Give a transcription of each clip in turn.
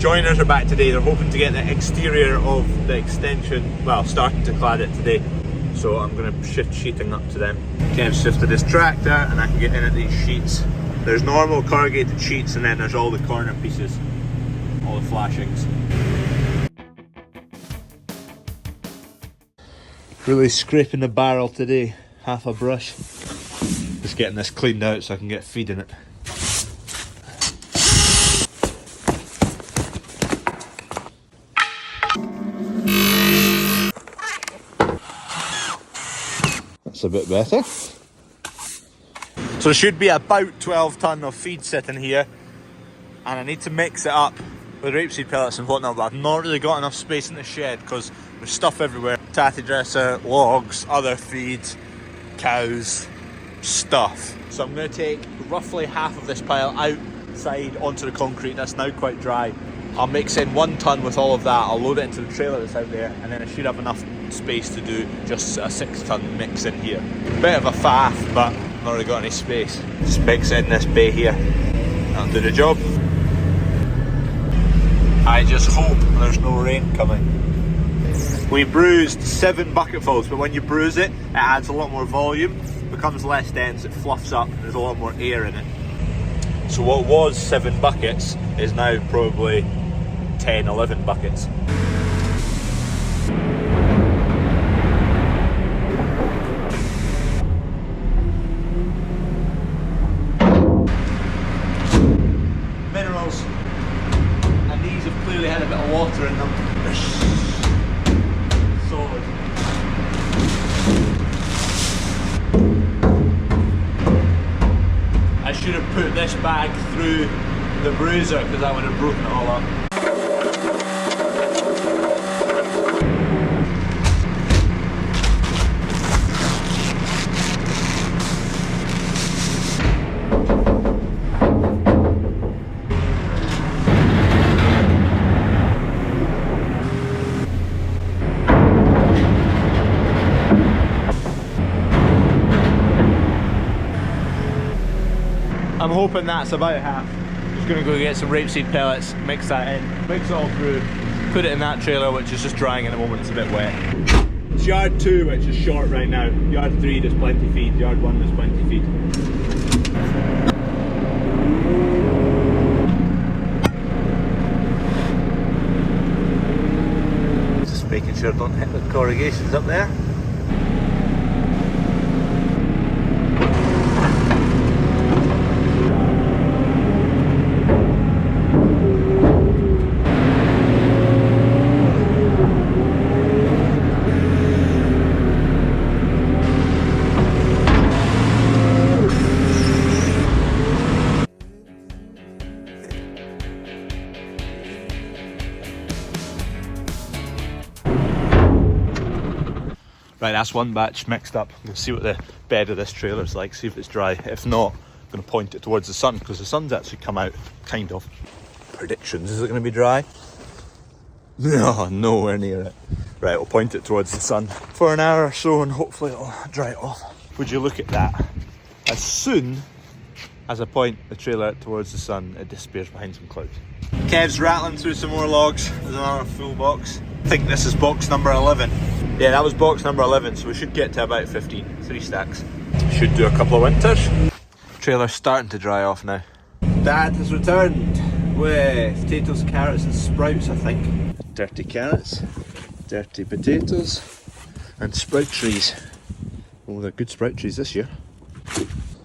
Joiners are back today. They're hoping to get the exterior of the extension, well, starting to clad it today. So I'm going to shift sheeting up to them. Kev's shifted his tractor and I can get in at these sheets. There's normal corrugated sheets and then there's all the corner pieces, all the flashings. Really scraping the barrel today, half a brush. Just getting this cleaned out so I can get feed in it. That's a bit better. So there should be about 12 tonne of feed sitting here, and I need to mix it up with rapeseed pellets and whatnot, but I've not really got enough space in the shed because there's stuff everywhere. Tatty dresser, logs, other feeds, cows, stuff. So I'm going to take roughly half of this pile outside onto the concrete that's now quite dry. I'll mix in 1 tonne with all of that, I'll load it into the trailer that's out there, and then I should have enough space to do just a 6 tonne mix in here. Bit of a faff, but not really got any space. Just mix in this bay here, that'll do the job. I just hope there's no rain coming. We bruised 7 bucketfuls, but when you bruise it, it adds a lot more volume, becomes less dense, it fluffs up, and there's a lot more air in it. So what was 7 buckets is now probably 10, 11 buckets. Minerals, and these have clearly had a bit of water in them. Solid. I should have put this bag through the bruiser because that would have broken it all up. I'm hoping that's about half. Just gonna go get some rapeseed pellets, mix that in, mix it all through, put it in that trailer which is just drying at the moment, it's a bit wet. It's yard 2 which is short right now. Yard 3 there's plenty feed, yard 1 there's plenty feed. Just making sure I don't hit the corrugations up there. Right, that's 1 batch mixed up. We'll see what the bed of this trailer's like, see if it's dry. If not, I'm going to point it towards the sun because the sun's actually come out, kind of. Predictions, is it going to be dry? No, nowhere near it. Right, we'll point it towards the sun for an hour or so and hopefully it'll dry it off. Would you look at that? As soon as I point the trailer towards the sun, it disappears behind some clouds. Kev's rattling through some more logs. There's another full box. I think this is box number 11. Yeah, that was box number 11, so we should get to about 15, 3 stacks. Should do a couple of winters. Trailer's starting to dry off now. Dad has returned with potatoes, carrots and sprouts, I think. Dirty carrots, dirty potatoes and sprout trees. Oh, they're good sprout trees this year.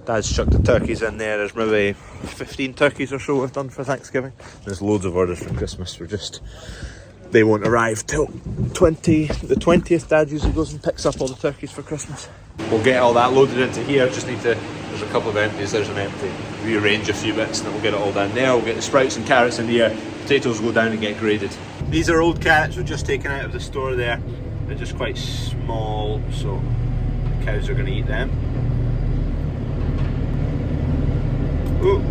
Dad's chucked the turkeys in there. There's maybe 15 turkeys or so we've done for Thanksgiving. There's loads of orders for Christmas. They won't arrive till the 20th. Dad usually goes and picks up all the turkeys for Christmas. We'll get all that loaded into here. Just need to, there's a couple of empties, there's an empty. Rearrange a few bits and then we'll get it all down there. We'll get the sprouts and carrots in here. Potatoes will go down and get graded. These are old carrots we've just taken out of the store there. They're just quite small, so the cows are going to eat them. Ooh.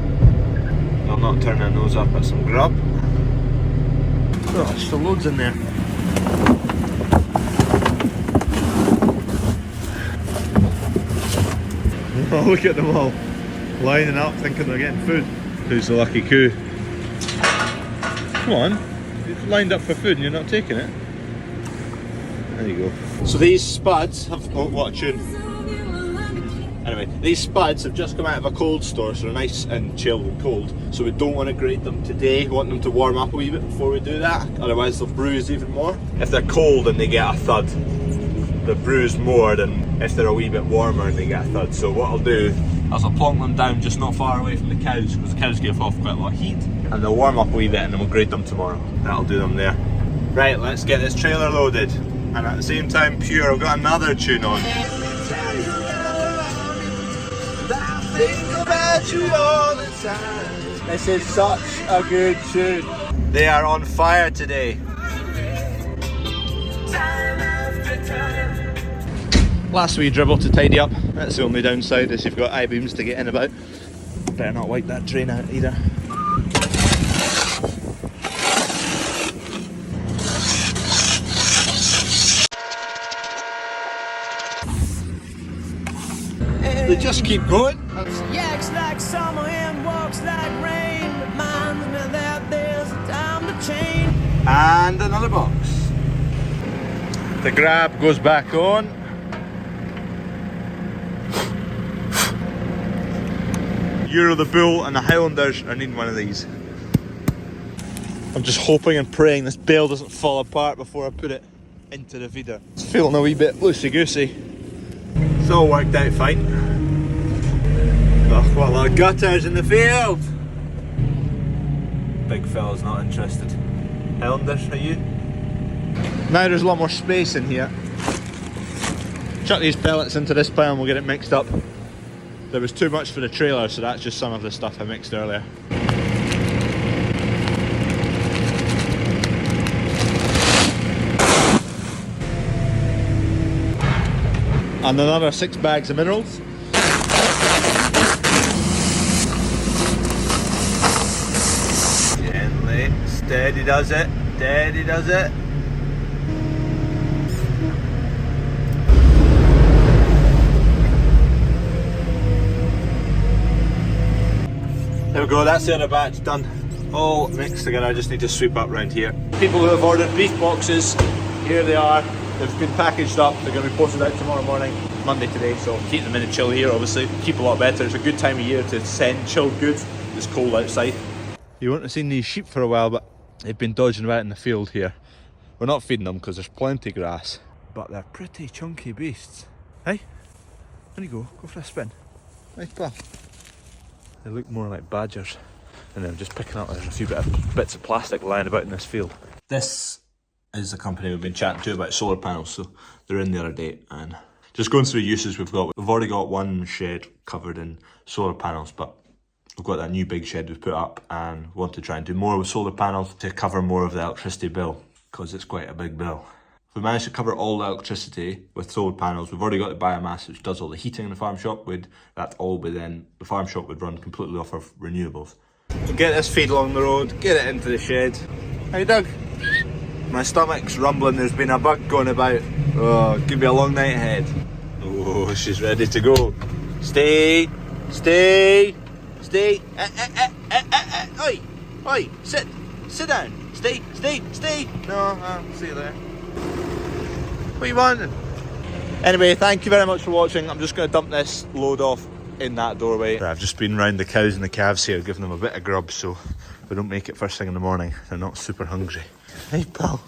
They'll not turn their nose up at some grub. Oh, there's still loads in there. Oh, look at them all lining up thinking they're getting food. Who's the lucky coo? Come on, you've lined up for food and you're not taking it. There you go. So these spuds have, oh, what a tune. Anyway, these spuds have just come out of a cold store, so they're nice and chilled and cold. So we don't want to grate them today. We want them to warm up a wee bit before we do that. Otherwise they'll bruise even more. If they're cold and they get a thud, they'll bruise more than if they're a wee bit warmer and they get a thud. So what I'll do is I'll plonk them down just not far away from the cows, because the cows give off quite a lot of heat. And they'll warm up a wee bit and then we'll grate them tomorrow. That'll do them there. Right, let's get this trailer loaded. And at the same time, pure, I've got another tune on. Think about you all the time. This is such a good tune. They are on fire today. Time after time. Last wee dribble to tidy up. That's the only downside, is you've got I-beams to get in about. Better not wipe that drain out either. They just keep going. Yaks like summer and walks like rain. Reminds me that there's a time to change. And another box. The grab goes back on. Euro the Bull and the Highlanders are needing one of these. I'm just hoping and praying this bale doesn't fall apart before I put it into the feeder. It's feeling a wee bit loosey-goosey. It's all worked out fine. Oh, what a lot of gutters in the field! Big fella's not interested. Highlanders, are you? Now there's a lot more space in here. Chuck these pellets into this pile and we'll get it mixed up. There was too much for the trailer, so that's just some of the stuff I mixed earlier. And another 6 bags of minerals. Gently, steady does it, steady does it. There we go, that's the other batch done. All mixed together, I just need to sweep up round here. People who have ordered beef boxes, here they are. They've been packaged up, they're going to be posted out tomorrow morning. Monday today, so keep them in the chill here, obviously. Keep a lot better. It's a good time of year to send chilled goods. It's cold outside. You won't have seen these sheep for a while, but they've been dodging about in the field here. We're not feeding them because there's plenty of grass, but they're pretty chunky beasts. Hey, there you go. Go for a spin. Nice pal. They look more like badgers, and I'm just picking up. There's a few bits of plastic lying about in this field. This is the company we've been chatting to about solar panels, so they're in the other day, and just going through the uses we've got. We've already got one shed covered in solar panels, but we've got that new big shed we've put up and want to try and do more with solar panels to cover more of the electricity bill, because it's quite a big bill. If we manage to cover all the electricity with solar panels, we've already got the biomass which does all the heating in the farm shop. That all be then, the farm shop would run completely off of renewables. So get this feed along the road, get it into the shed. Hey Doug? My stomach's rumbling, there's been a bug going about. Oh, it could be a long night ahead. Oh, she's ready to go. Stay, stay, stay. Oi, oi, sit down. Stay, stay, stay. No, see you there. What are you wanting? Anyway, thank you very much for watching. I'm just going to dump this load off in that doorway. I've just been round the cows and the calves here, giving them a bit of grub so we don't make it first thing in the morning. They're not super hungry. Hey pal.